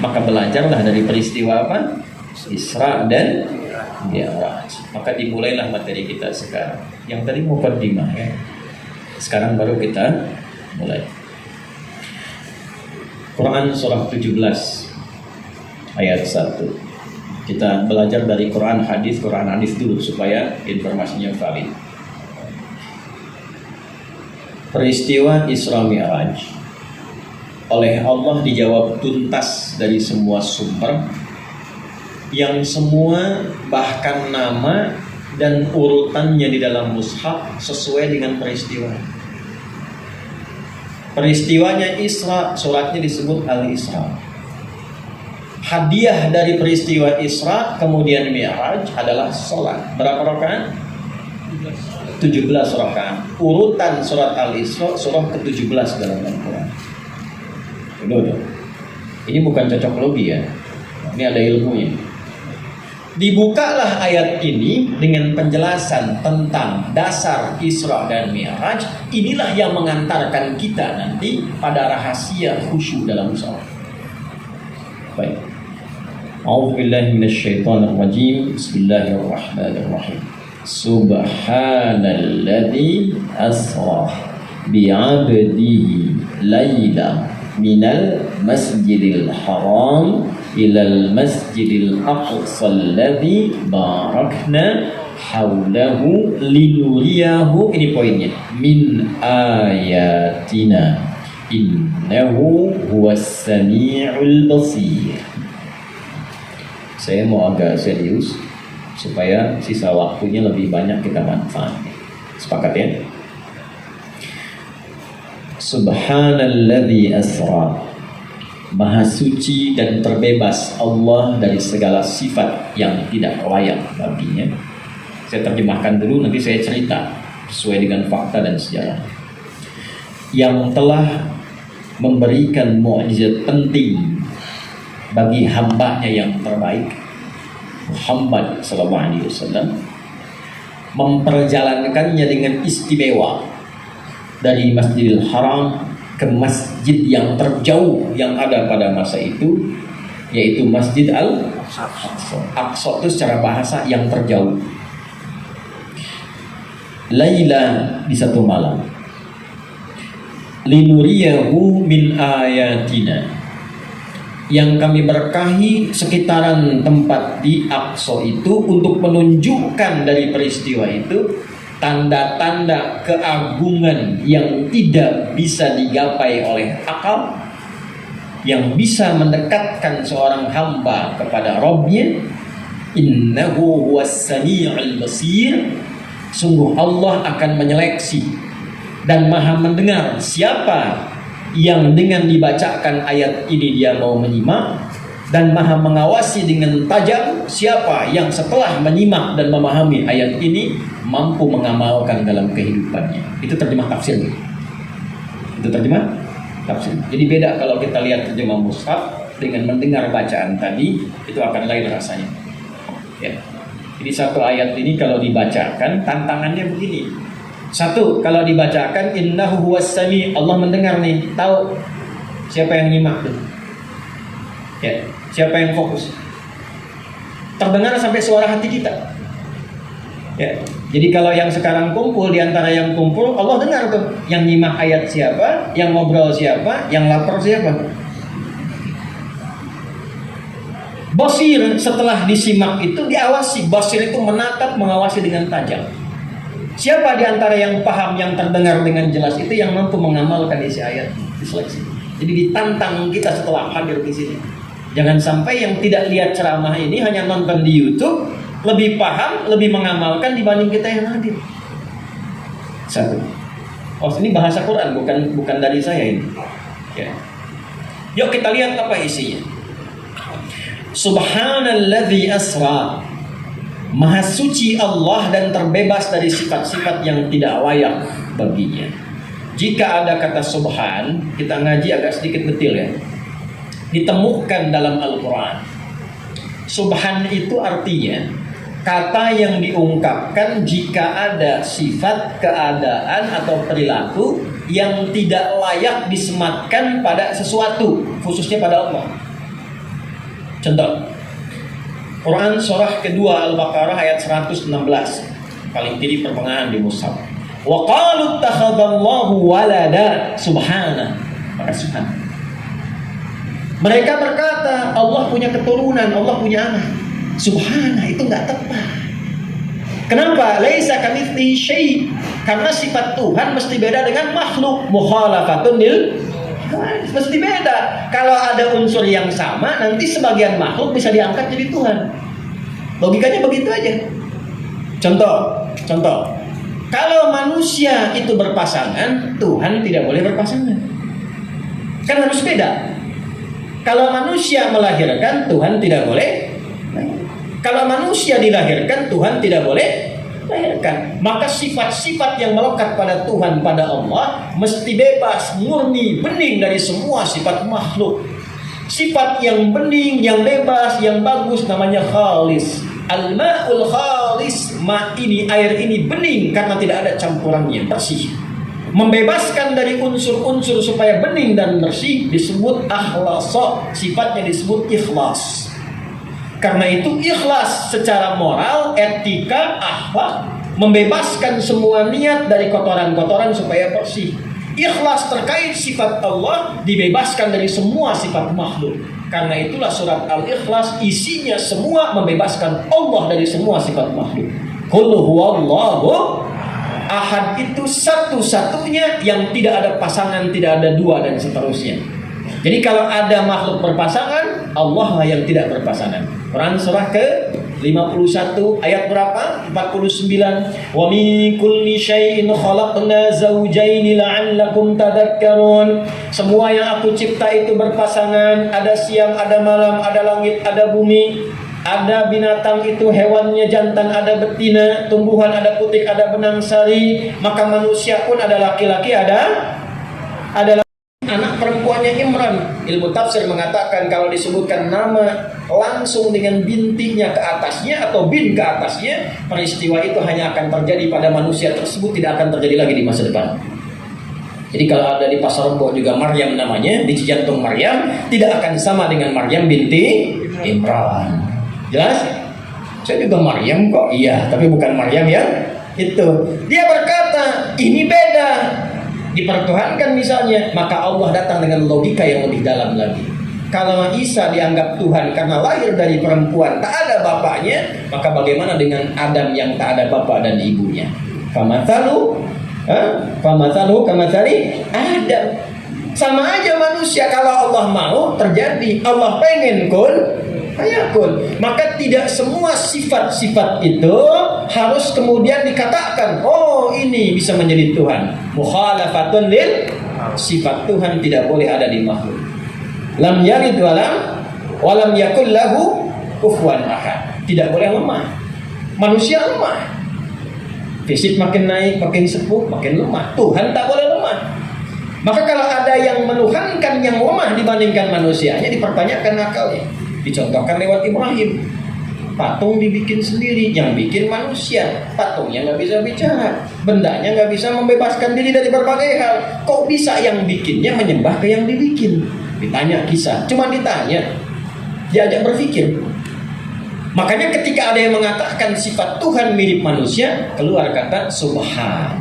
Maka belajarlah dari peristiwa apa? Isra dan Mi'raj. Maka dimulailah materi kita sekarang. Yang tadi muqaddimah ya. Sekarang baru kita mulai. Quran surah 17 ayat 1. Kita belajar dari Quran hadis dulu supaya informasinya valid. Peristiwa Isra Mi'raj oleh Allah dijawab tuntas dari semua sumber, yang semua bahkan nama dan urutannya di dalam mushaf sesuai dengan peristiwa. Peristiwanya Isra, suratnya disebut Al-Isra. Hadiah dari peristiwa Isra kemudian Mi'raj adalah sholat. Berapa rakaat? 17 rakaat. Urutan surat Al-Isra surah ke-17 dalam Al-Quran. Ini bukan cocok logi ya. Ini ada ilmunya. Dibukalah ayat ini dengan penjelasan tentang dasar Isra dan Mi'raj. Inilah yang mengantarkan kita nanti pada rahasia khusyuk dalam sholat. Baik. A'udzubillahi minasyaitonirrajim. Bismillahirrahmanirrahim. Subhanalladzi asra bi'abdihi laila minal masjidil haram ilal masjidil aqsa alladzi barakna haulahu linuriyahu, ini poinnya, min ayatina innahu huwas sami'ul basir. Saya mau agak serius supaya sisa waktunya lebih banyak kita manfaatkan. Sepakat ya? Subhanalladzi asra, Maha suci dan terbebas Allah dari segala sifat yang tidak layak baginya. Saya terjemahkan dulu, nanti saya cerita sesuai dengan fakta dan sejarah. Yang telah memberikan mukjizat penting bagi hambanya yang terbaik, Muhammad SAW, memperjalankannya dengan istimewa dari Masjidil Haram ke masjid yang terjauh yang ada pada masa itu, yaitu Masjid Al-Aqsa. Aqsa itu secara bahasa yang terjauh. Laila, di satu malam. Linuriyahu min ayatina, yang kami berkahi sekitaran tempat di Aqsa itu untuk menunjukkan dari peristiwa itu tanda-tanda keagungan yang tidak bisa digapai oleh akal, yang bisa mendekatkan seorang hamba kepada Rabbnya. Innahu huwas sami'ul basir, sungguh Allah akan menyeleksi dan maha mendengar siapa yang dengan dibacakan ayat ini dia mau menyimak, dan maha mengawasi dengan tajam siapa yang setelah menyimak dan memahami ayat ini mampu mengamalkan dalam kehidupannya. Itu terjemah tafsir. Itu terjemah tafsir. Jadi beda kalau kita lihat terjemah mushaf dengan mendengar bacaan tadi, itu akan lain rasanya. Ya. Jadi satu ayat ini kalau dibacakan tantangannya begini. Satu, kalau dibacakan innahu huwas sami, Allah mendengar nih, tahu siapa yang nyimak tuh. Ya, siapa yang fokus. Terdengar sampai suara hati kita. Ya. Jadi kalau yang sekarang kumpul, di antara yang kumpul, Allah dengar tuh yang nyimak ayat siapa, yang ngobrol siapa, yang lapar siapa. Basir, setelah disimak itu diawasi. Basir itu menatap, mengawasi dengan tajam. Siapa di antara yang paham, yang terdengar dengan jelas itu yang mampu mengamalkan isi ayat, diseleksi. Jadi ditantang kita setelah hadir di sini. Jangan sampai yang tidak lihat ceramah ini hanya nonton di YouTube, lebih paham, lebih mengamalkan dibanding kita yang hadir. Satu. Oh, ini bahasa Quran, bukan dari saya ini. Ya. Yuk kita lihat apa isinya. Subhanalladzi asra, Maha suci Allah dan terbebas dari sifat-sifat yang tidak layak baginya. Jika ada kata subhan, kita ngaji agak sedikit detail ya, ditemukan dalam Al-Quran. Subhan itu artinya kata yang diungkapkan jika ada sifat, keadaan atau perilaku yang tidak layak disematkan pada sesuatu, khususnya pada Allah. Contoh, Quran surah kedua Al-Baqarah ayat 116, paling kiri pertengahan di mushaf. Wa qalu ittakhadallahu walada, subhana. Maka subhana. Mereka berkata Allah punya keturunan, Allah punya anak. Subhana, itu enggak tepat. Kenapa? Laisa kamitslihi syai'. Karena sifat Tuhan mesti beda dengan makhluk. Mukhalafatun lil mesti beda. Kalau ada unsur yang sama, nanti sebagian makhluk bisa diangkat jadi Tuhan. Logikanya begitu aja. Contoh. Kalau manusia itu berpasangan, Tuhan tidak boleh berpasangan. Kan harus beda. Kalau manusia melahirkan, Tuhan tidak boleh. Kalau manusia dilahirkan, Tuhan tidak boleh lahirkan. Maka sifat-sifat yang melekat pada Tuhan, pada Allah, mesti bebas, murni, bening dari semua sifat makhluk. Sifat yang bening, yang bebas, yang bagus namanya khalis. Al-ma'ul khalis, ini, air ini bening karena tidak ada campurannya, bersih. Membebaskan dari unsur-unsur supaya bening dan bersih disebut akhlasa, sifatnya disebut ikhlas. Karena itu ikhlas secara moral, etika, akhlak, membebaskan semua niat dari kotoran-kotoran supaya bersih. Ikhlas terkait sifat Allah, dibebaskan dari semua sifat makhluk. Karena itulah surat Al-Ikhlas isinya semua membebaskan Allah dari semua sifat makhluk. Qul huwallahu ahad, itu satu-satunya yang tidak ada pasangan, tidak ada dua dan seterusnya. Jadi kalau ada makhluk berpasangan, Allah lah yang tidak berpasangan. Quran surah ke-51 ayat berapa? 49. Wa min kulli syai'in khalaqna zawjayn la'allakum tadhakkarun. Semua yang aku cipta itu berpasangan, ada siang, ada malam, ada langit, ada bumi. Ada binatang itu hewannya jantan, ada betina, tumbuhan ada putik, ada benang sari. Maka manusia pun ada laki-laki, ada anak perempuannya Imran. Ilmu tafsir mengatakan kalau disebutkan nama langsung dengan bintinya ke atasnya atau bin ke atasnya, peristiwa itu hanya akan terjadi pada manusia tersebut, tidak akan terjadi lagi di masa depan. Jadi kalau ada di Pasar Rebo juga Maryam namanya, di Cijantung Maryam, tidak akan sama dengan Maryam binti Imran. Jelas? Saya juga Maryam kok. Iya, tapi bukan Maryam yang itu. Dia berkata, ini beda. Dipertuhankan misalnya, maka Allah datang dengan logika yang lebih dalam lagi. Kalau Isa dianggap Tuhan karena lahir dari perempuan, tak ada bapaknya, maka bagaimana dengan Adam yang tak ada bapak dan ibunya? Famathalu kamathali Adam. Sama aja manusia, kalau Allah mau terjadi, Allah pengen kun fayakun. Maka tidak semua sifat-sifat itu harus kemudian dikatakan, oh ini bisa menjadi Tuhan. Mukhalafatun lil, sifat Tuhan tidak boleh ada di makhluk. Lam yalid walam yakul lahu kufuwan ahad. Tidak boleh lemah. Manusia lemah. Fisik makin naik, makin sepuh, makin lemah. Tuhan tak boleh lemah. Maka kalau ada yang menuhankan yang lemah dibandingkan manusianya, dipertanyakan akalnya. Dicontohkan lewat Ibrahim. Patung dibikin sendiri, yang bikin manusia. Patungnya nggak bisa bicara, bendanya nggak bisa membebaskan diri dari berbagai hal. Kok bisa yang bikinnya menyembah ke yang dibikin? Ditanya kisah, cuma ditanya, diajak berpikir. Makanya ketika ada yang mengatakan sifat Tuhan mirip manusia, keluar kata subhan.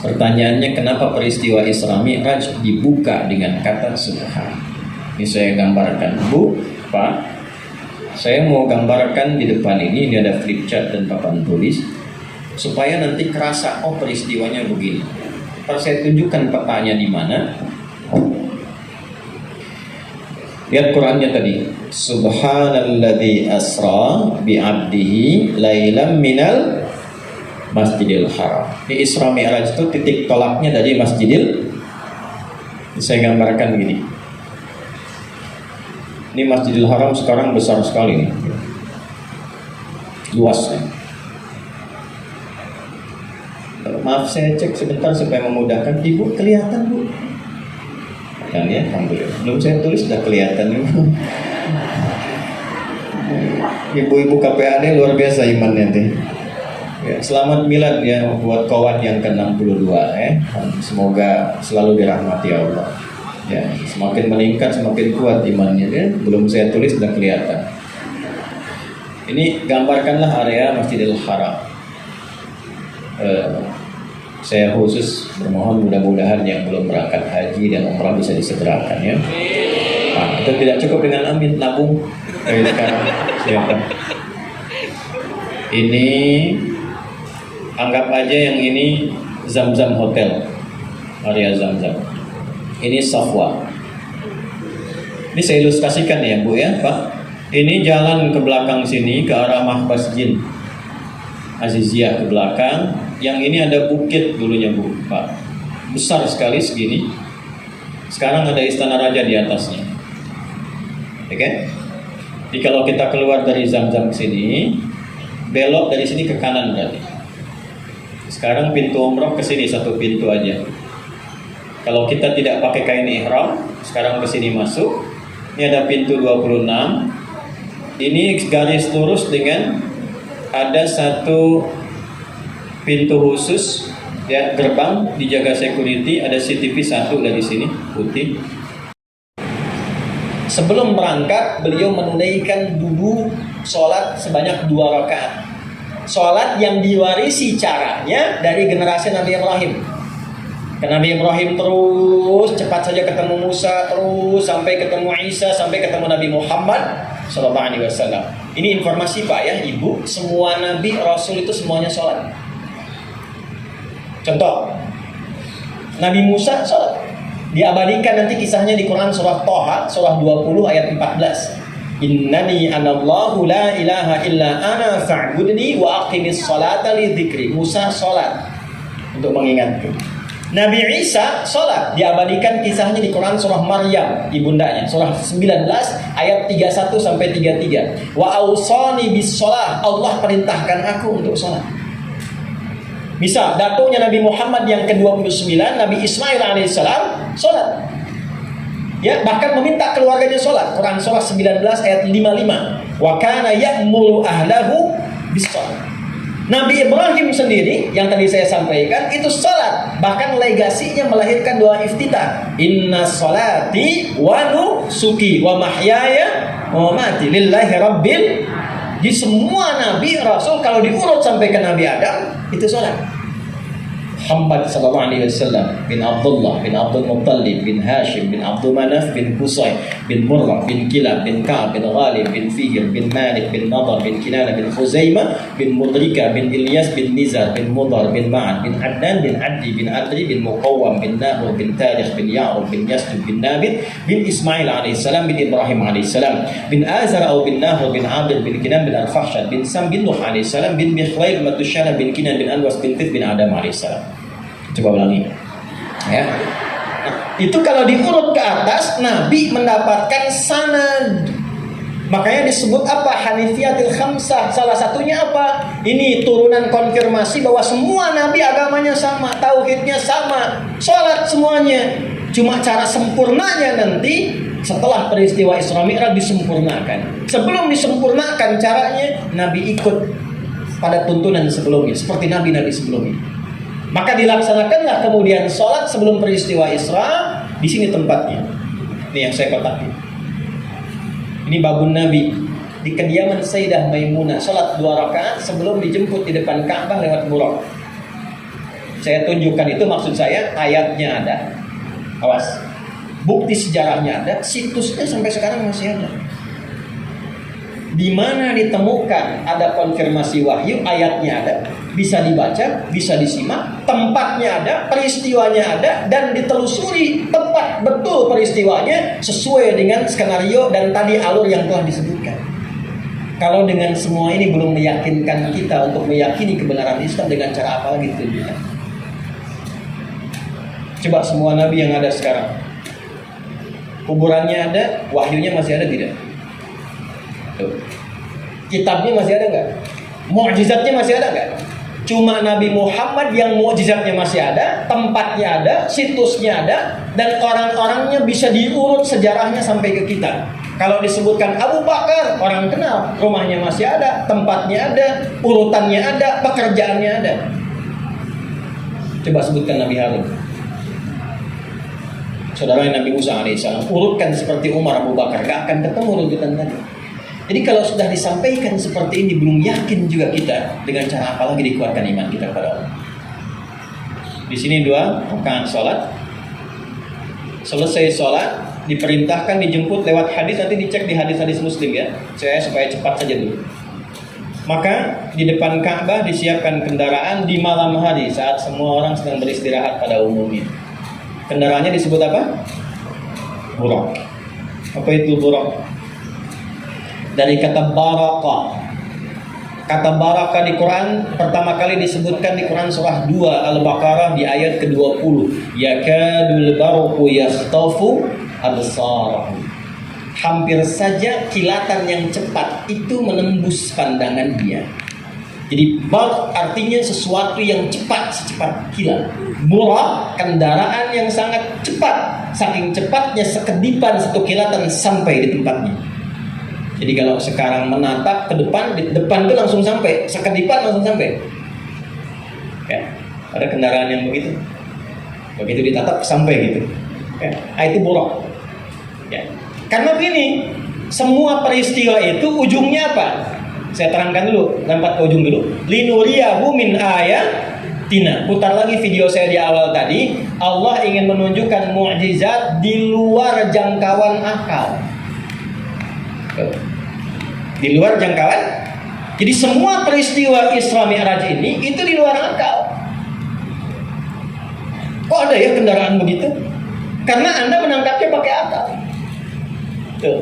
Pertanyaannya, kenapa peristiwa Isra Mi'raj dibuka dengan kata subhan? Ini saya gambarkan, Bu, Pak. Saya mau gambarkan di depan ini ada flip chart dan papan tulis, supaya nanti kerasa, oh peristiwanya begini. Ntar saya tunjukkan petanya di mana. Lihat Qurannya tadi. Subhanalladzi asra bi'abdihi lailam minal masjidil haram. Di Isra Mi'raj itu titik tolaknya dari masjidil. Saya gambarkan begini. Ini Masjidil Haram sekarang besar sekali nih. Luas ya. Maaf saya cek sebentar supaya memudahkan. Ibu kelihatan, Bu? Kan ya, alhamdulillah. Belum saya tulis sudah kelihatan. Ibu-ibu KPAD luar biasa imannya nanti. Ya, selamat milad ya buat kawan yang ke-62 ya. Semoga selalu dirahmati Allah. Ya, semakin meningkat semakin kuat imannya ya. Belum saya tulis sudah kelihatan. Ini gambarkanlah area Masjidil Haram. Saya khusus bermohon mudah-mudahan yang belum berangkat haji dan umrah bisa disegerakan ya. Nah, itu tidak cukup dengan amin nabung. Sekarang silakan. Ini anggap aja yang ini Zamzam Hotel, area Zamzam. Ini Safwa. Ini saya ilustrasikan ya Bu ya Pak. Ini jalan ke belakang sini ke arah Mahbas Jin Aziziyah ke belakang. Yang ini ada bukit dulunya Bu Pak, besar sekali segini. Sekarang ada Istana Raja di atasnya. Oke? Jadi kalau kita keluar dari Zamzam ke sini, belok dari sini ke kanan berarti. Sekarang pintu umroh ke sini satu pintu aja. Kalau kita tidak pakai kain ihram, sekarang ke sini masuk. Ini ada pintu 26. Ini garis lurus dengan ada satu pintu khusus ya, gerbang dijaga security, ada CCTV satu dari sini putih. Sebelum berangkat, beliau menunaikan dulu sholat sebanyak 2 rakaat. Sholat yang diwarisi caranya dari generasi Nabi Ibrahim. Karena Nabi Ibrahim terus cepat saja ketemu Musa, terus sampai ketemu Isa, sampai ketemu Nabi Muhammad Sallallahu Alaihi Wasallam. Ini informasi Pak ya Ibu, semua Nabi Rasul itu semuanya sholat. Contoh, Nabi Musa sholat. Diabadikan nanti kisahnya di Quran surah Toha, surah 20 ayat 14. Innani anallahu la ilaha illa ana fa'budni wa aqimis salata li dzikri. Musa sholat untuk mengingatku. Nabi Isa sholat, diabadikan kisahnya di Quran surah Maryam, ibundanya, surah 19 ayat 31 sampai 33. Wa awsani bis sholat, Allah perintahkan aku untuk sholat. Misal datuknya Nabi Muhammad yang ke-29, Nabi Ismail alaihissalam sholat. Ya, bahkan meminta keluarganya sholat. Quran surah 19 ayat 55. Wa kana ya'muru ahlahu bis sholat. Nabi Ibrahim sendiri yang tadi saya sampaikan itu salat, bahkan legasinya melahirkan doa iftitah. Inna salati wa nusuki wa mahyaya wa mamati lillahi rabbil. Di semua nabi rasul kalau diurut sampai ke Nabi Adam itu salat. Muhammad sallallahu alaihi wasallam bin Abdullah bin Abdul Muttalib bin Hashim bin Abdul Manaf bin Qusay bin Murrah bin Kilab bin Ka'ab bin Ghalib bin Fihr bin Malik bin Nadar bin Kinana bin Khuzaimah bin Mudrika bin Ilyas bin Nizar bin Mudar bin Ma'ad bin Adnan bin Addi bin Adri bin Muqawwam bin Nahur bin Tarikh bin Ya'rub bin Yasdud bin Nabit bin Ismail alaihissalam bin Ibrahim alaihissalam bin Azar atau bin Nahur bin Abid bin Kinan bin Al-Fahshad bin Sam bin Nuh alaihissalam bin Mikhlail bin Matushana bin Kinan bin Anwas bin Tit bin Adam alaihissalam. Coba ulangi ya. Itu kalau diurut ke atas, Nabi mendapatkan sanad. Makanya disebut apa? Hanifiyatil khamsah. Salah satunya apa? Ini turunan konfirmasi bahwa semua Nabi agamanya sama, tauhidnya sama, sholat semuanya. Cuma cara sempurnanya nanti setelah peristiwa Isra Mi'raj disempurnakan. Sebelum disempurnakan caranya, Nabi ikut pada tuntunan sebelumnya, seperti Nabi-Nabi sebelumnya. Maka dilaksanakanlah kemudian sholat sebelum peristiwa Isra. Di sini tempatnya. Ini yang saya kotakin. Ini babun Nabi di kediaman Sayyidah Maimunah, sholat 2 rakaat sebelum dijemput di depan Ka'bah lewat Buraq. Saya tunjukkan itu, maksud saya ayatnya ada. Awas. Bukti sejarahnya ada, situsnya sampai sekarang masih ada. Di mana ditemukan ada konfirmasi wahyu, ayatnya ada, bisa dibaca, bisa disimak, tempatnya ada, peristiwanya ada, dan ditelusuri tepat betul peristiwanya sesuai dengan skenario dan tadi alur yang telah disebutkan. Kalau dengan semua ini belum meyakinkan kita untuk meyakini kebenaran Islam, dengan cara apa lagi tunjukkan? Coba semua nabi yang ada sekarang, kuburannya ada, wahyunya masih ada tidak? Tuh. Kitabnya masih ada nggak? Mukjizatnya masih ada nggak? Cuma Nabi Muhammad yang mukjizatnya masih ada, tempatnya ada, situsnya ada, dan orang-orangnya bisa diurut sejarahnya sampai ke kita. Kalau disebutkan Abu Bakar, orang kenal, rumahnya masih ada, tempatnya ada, urutannya ada, pekerjaannya ada. Coba sebutkan Nabi Harun. saudara Nabi Musa alaihissalam, urutkan seperti Umar, Abu Bakar, gak akan ketemu runtutan tadi. Jadi kalau sudah disampaikan seperti ini, belum yakin juga kita dengan cara apa lagi dikuatkan iman kita kepada Allah. Di sini 2 rakaat sholat. Selesai sholat, diperintahkan dijemput lewat hadis, nanti dicek di hadis-hadis Muslim ya. Saya supaya cepat saja dulu. Maka di depan Ka'bah disiapkan kendaraan di malam hari saat semua orang sedang beristirahat pada umumnya. Kendaraannya disebut apa? Burak. Apa itu burak? Dari kata baraka. Kata baraka di Quran pertama kali disebutkan di Quran surah 2 Al-Baqarah di ayat ke-20. Yakadul barqu yakhtafu absarahum. Hampir saja kilatan yang cepat itu menembus pandangan dia. Jadi barq artinya sesuatu yang cepat, secepat kilat. Burak kendaraan yang sangat cepat, saking cepatnya sekedipan satu kilatan sampai di tempatnya. Jadi kalau sekarang menatap ke depan, di depan itu langsung sampai, sekedipan langsung sampai. Ya, ada kendaraan yang begitu. Begitu ditatap sampai gitu. Ya, itu burak. Ya. Karena begini, semua peristiwa itu ujungnya apa? Saya terangkan dulu, lompat ke ujung dulu. Linuriyahu min ayatina. Putar lagi video saya di awal tadi. Allah ingin menunjukkan mukjizat di luar jangkauan akal. Di luar jangkauan. Jadi semua peristiwa Isra Mi'raj ini itu di luar akal. Kok ada ya kendaraan begitu? Karena Anda menangkapnya pakai akal. Tuh.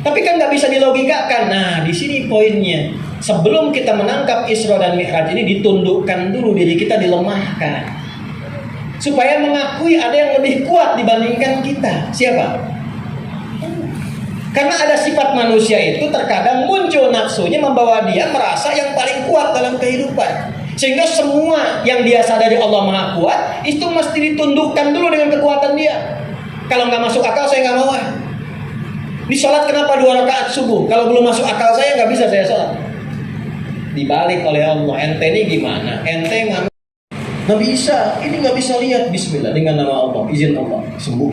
Tapi kan nggak bisa dilogikakan. Nah, di sini poinnya. Sebelum kita menangkap Isra dan Mi'raj ini, ditundukkan dulu diri kita, dilemahkan. Supaya mengakui ada yang lebih kuat dibandingkan kita. Siapa? Karena ada sifat manusia itu terkadang muncul nafsunya membawa dia merasa yang paling kuat dalam kehidupan. Sehingga semua yang dia sadari Allah Maha Kuat itu mesti ditundukkan dulu dengan kekuatan dia. Kalau nggak masuk akal saya nggak mau. Di sholat kenapa 2 rakaat subuh? Kalau belum masuk akal saya nggak bisa saya sholat. Dibalik oleh Allah. Ente ini gimana? Ente nggak Nabi Isa ini nggak bisa lihat. Bismillah dengan nama Allah, izin Allah sembuh.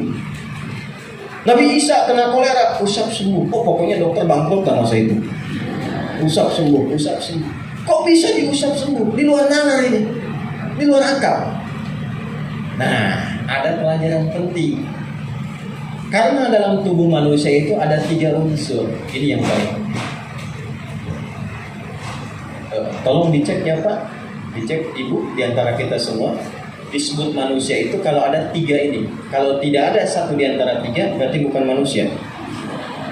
Nabi Isa kena kolera, usap sembuh. Oh pokoknya dokter bangkrut lah masa itu. Usap sembuh, usap sembuh. Kok bisa diusap sembuh? Di luar nalar ini, di luar akal. Nah, ada pelajaran penting. Karena dalam tubuh manusia itu ada 3 unsur. Ini yang paling. Tolong dicek ya Pak, dicek Ibu di antara kita semua. Disebut manusia itu kalau ada 3 ini. Kalau tidak ada satu di antara 3 berarti bukan manusia.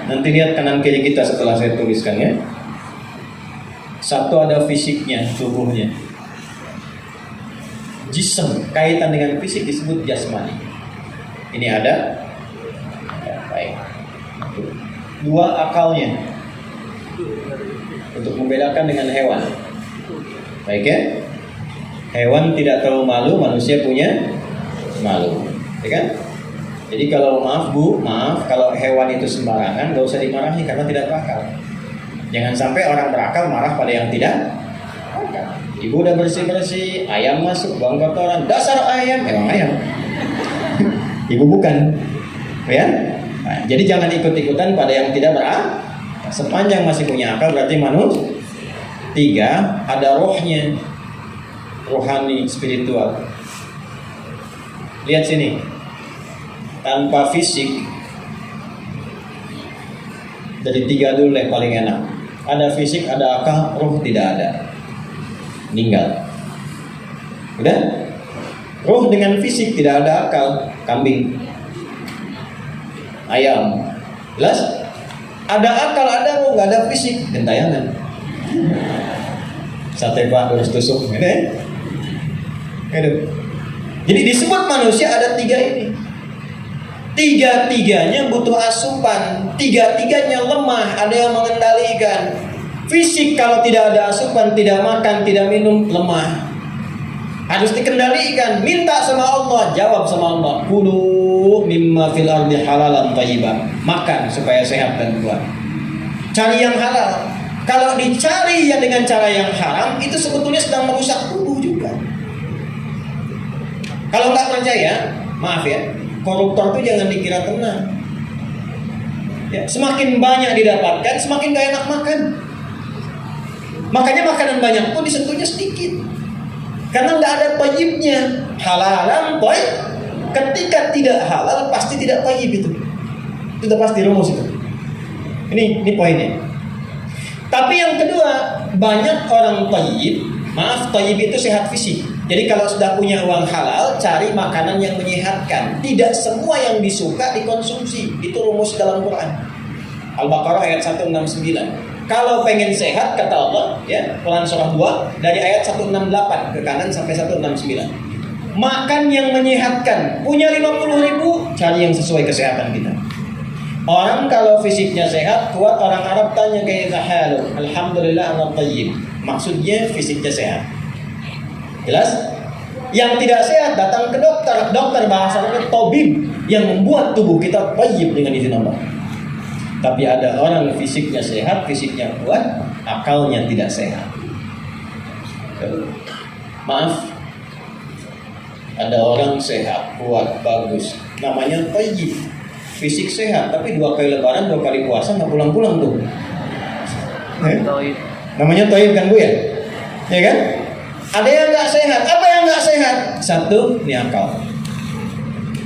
Nanti lihat kanan kiri kita setelah saya tuliskan ya. Satu ada fisiknya, tubuhnya. Jism, kaitan dengan fisik disebut jasmani. Ini ada. Ya, baik. 2 akalnya. Untuk membedakan dengan hewan. Baik ya. Hewan tidak tahu malu, manusia punya malu, ya kan? Jadi kalau maaf kalau hewan itu sembarangan, gak usah dimarahi karena tidak berakal. Jangan sampai orang berakal marah pada yang tidak berakal. Ibu udah bersih-bersih, ayam masuk, buang kotoran, dasar ayam, emang ayam. Ibu bukan, ya? Nah, jadi jangan ikut-ikutan pada yang tidak berakal. Sepanjang masih punya akal berarti manusia. 3, ada rohnya. Rohani, spiritual. Lihat sini. Tanpa fisik, dari 3 dulu yang paling enak. Ada fisik, ada akal, roh tidak ada. Meninggal. Udah? Roh dengan fisik tidak ada akal, kambing, ayam. Jelas? Ada akal, ada roh, nggak ada fisik, gentayangan. Sate Pak harus tusuk. Jadi disebut manusia ada 3 ini. 3-3-nya butuh asupan. 3-3-nya lemah, ada yang mengendalikan. Fisik kalau tidak ada asupan, tidak makan, tidak minum, lemah. Harus dikendalikan. Minta sama Allah, jawab sama Allah. Kulu mimma fil ardi halalan thayyiban. Makan supaya sehat dan kuat. Cari yang halal. Kalau dicari yang dengan cara yang haram, itu sebetulnya sedang merusak tubuh juga. Kalau nggak percaya, maaf ya, Koruptor itu jangan dikira tenang. Ya, semakin banyak didapatkan, semakin gak enak makan. Makanya makanan banyak pun disentuhnya sedikit. Karena nggak ada thayyibnya. Halalan thayyib. Ketika tidak halal pasti tidak thayyib itu. Itu udah pasti rumus itu. Ini poinnya. Tapi yang kedua, banyak orang thayyib, thayyib itu sehat fisik. Jadi kalau sudah punya uang halal, cari makanan yang menyehatkan. Tidak semua yang disuka dikonsumsi. Itu rumus dalam Quran. Al-Baqarah ayat 169. Kalau pengen sehat, kata Allah, ya, Quran surah 2 dari ayat 168 ke kanan sampai 169. Makan yang menyehatkan. Punya 50.000, cari yang sesuai kesehatan kita. Orang kalau fisiknya sehat, kuat, orang Arab tanya kaifa halu? Alhamdulillah ana thayyib. Maksudnya fisiknya sehat. Jelas? Yang tidak sehat datang ke dokter. Dokter bahasanya tabib yang membuat tubuh kita thayyib dengan izin Allah. Tapi ada orang fisiknya sehat, fisiknya kuat, akalnya tidak sehat. Maaf, ada orang sehat, kuat, bagus, namanya thayyib, fisik sehat, tapi 2 kali lebaran, 2 kali puasa nggak pulang-pulang tuh. Namanya thayyib kan Bu ya? Ya kan? Ada yang nggak sehat. Apa yang nggak sehat? 1, ini akal.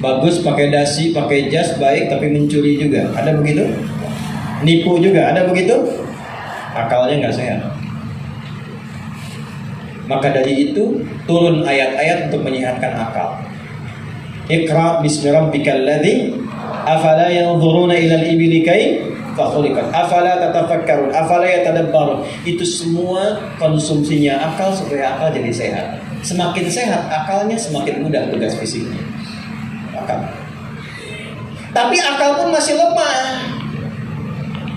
Bagus pakai dasi, pakai jas, baik, tapi mencuri juga. Ada begitu? Nipu juga, ada begitu? Akalnya nggak sehat. Maka dari itu turun ayat-ayat untuk menyehatkan akal. Iqra bismi rabbikal ladzi afala yanzuruna ilal ibili kaifa khuliqat afala tatafakkarun afala yatadabbarun. Itu semua konsumsinya akal supaya akal jadi sehat. Semakin sehat akalnya, semakin mudah tugas fisiknya. Akal. Tapi akal pun masih lemah.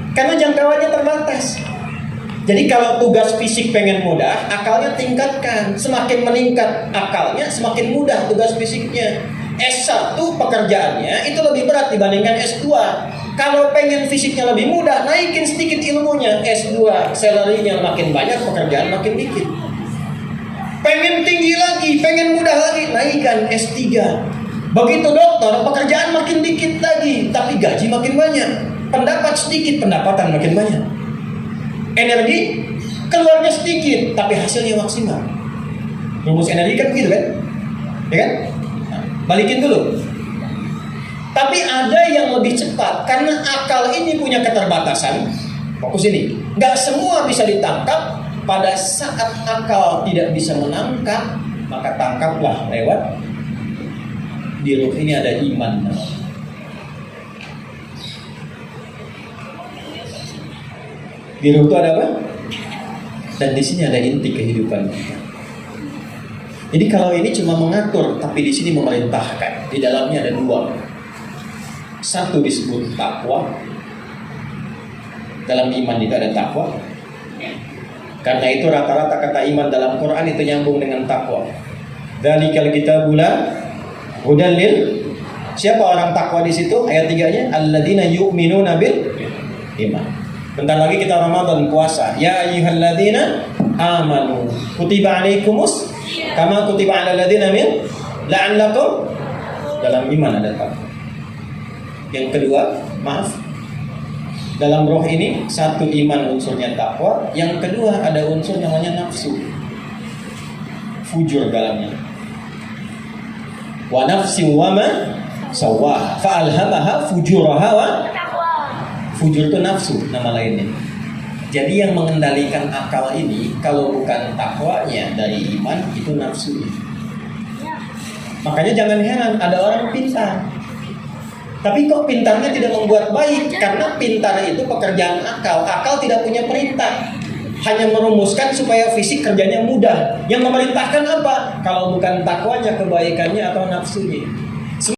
Karena jangkauannya terbatas. Jadi kalau tugas fisik pengen mudah, akalnya tingkatkan. Semakin meningkat akalnya, semakin mudah tugas fisiknya. S1 pekerjaannya itu lebih berat dibandingkan S2. Kalau pengen fisiknya lebih mudah, naikin sedikit ilmunya. S2 salary-nya makin banyak, pekerjaan makin dikit. Pengen tinggi lagi, pengen mudah lagi, naikkan S3. Begitu dokter, pekerjaan makin dikit lagi, tapi gaji makin banyak. Pendapat sedikit, pendapatan makin banyak. Energi keluarnya sedikit, tapi hasilnya maksimal. Rumus energi kan begitu kan? Ya kan? Nah, balikin dulu. Tapi ada yang lebih cepat, karena akal ini punya keterbatasan. Fokus ini, nggak semua bisa ditangkap. Pada saat akal tidak bisa menangkap, maka tangkaplah lewat di ruh ini ada iman. Di ruh itu ada apa? Dan di sini ada inti kehidupan. Jadi kalau ini cuma mengatur, tapi di sini memerintahkan. Di dalamnya ada 2. Satu disebut takwa. Dalam iman itu ada takwa. Karena itu rata-rata kata iman dalam Quran itu nyambung dengan takwa. Dzalikal kitabul hudan lil. Siapa orang takwa di situ? Ayat 3-nya alladzina yu'minuna bil iman. Bentar lagi kita Ramadan puasa. Ya ayyuhalladzina amanu kutiba alaikumus kama kutiba alal ladzina min la'allakum. Dalam iman ada takwa. Yang kedua, maaf, dalam roh ini satu iman unsurnya takwa, yang kedua ada unsur namanya nafsu. Fujur dalamnya. Wa nafsi wa ma sawwaha fa alhamaha fujuraha wa fujur itu nafsu, nama lainnya. Jadi yang mengendalikan akal ini, kalau bukan takwanya dari iman, itu nafsunya. Makanya jangan heran, ada orang pintar, tapi kok pintarnya tidak membuat baik. Karena pintar itu pekerjaan akal. Akal tidak punya perintah, hanya merumuskan supaya fisik kerjanya mudah. Yang memerintahkan apa? Kalau bukan takwanya, kebaikannya atau nafsunya.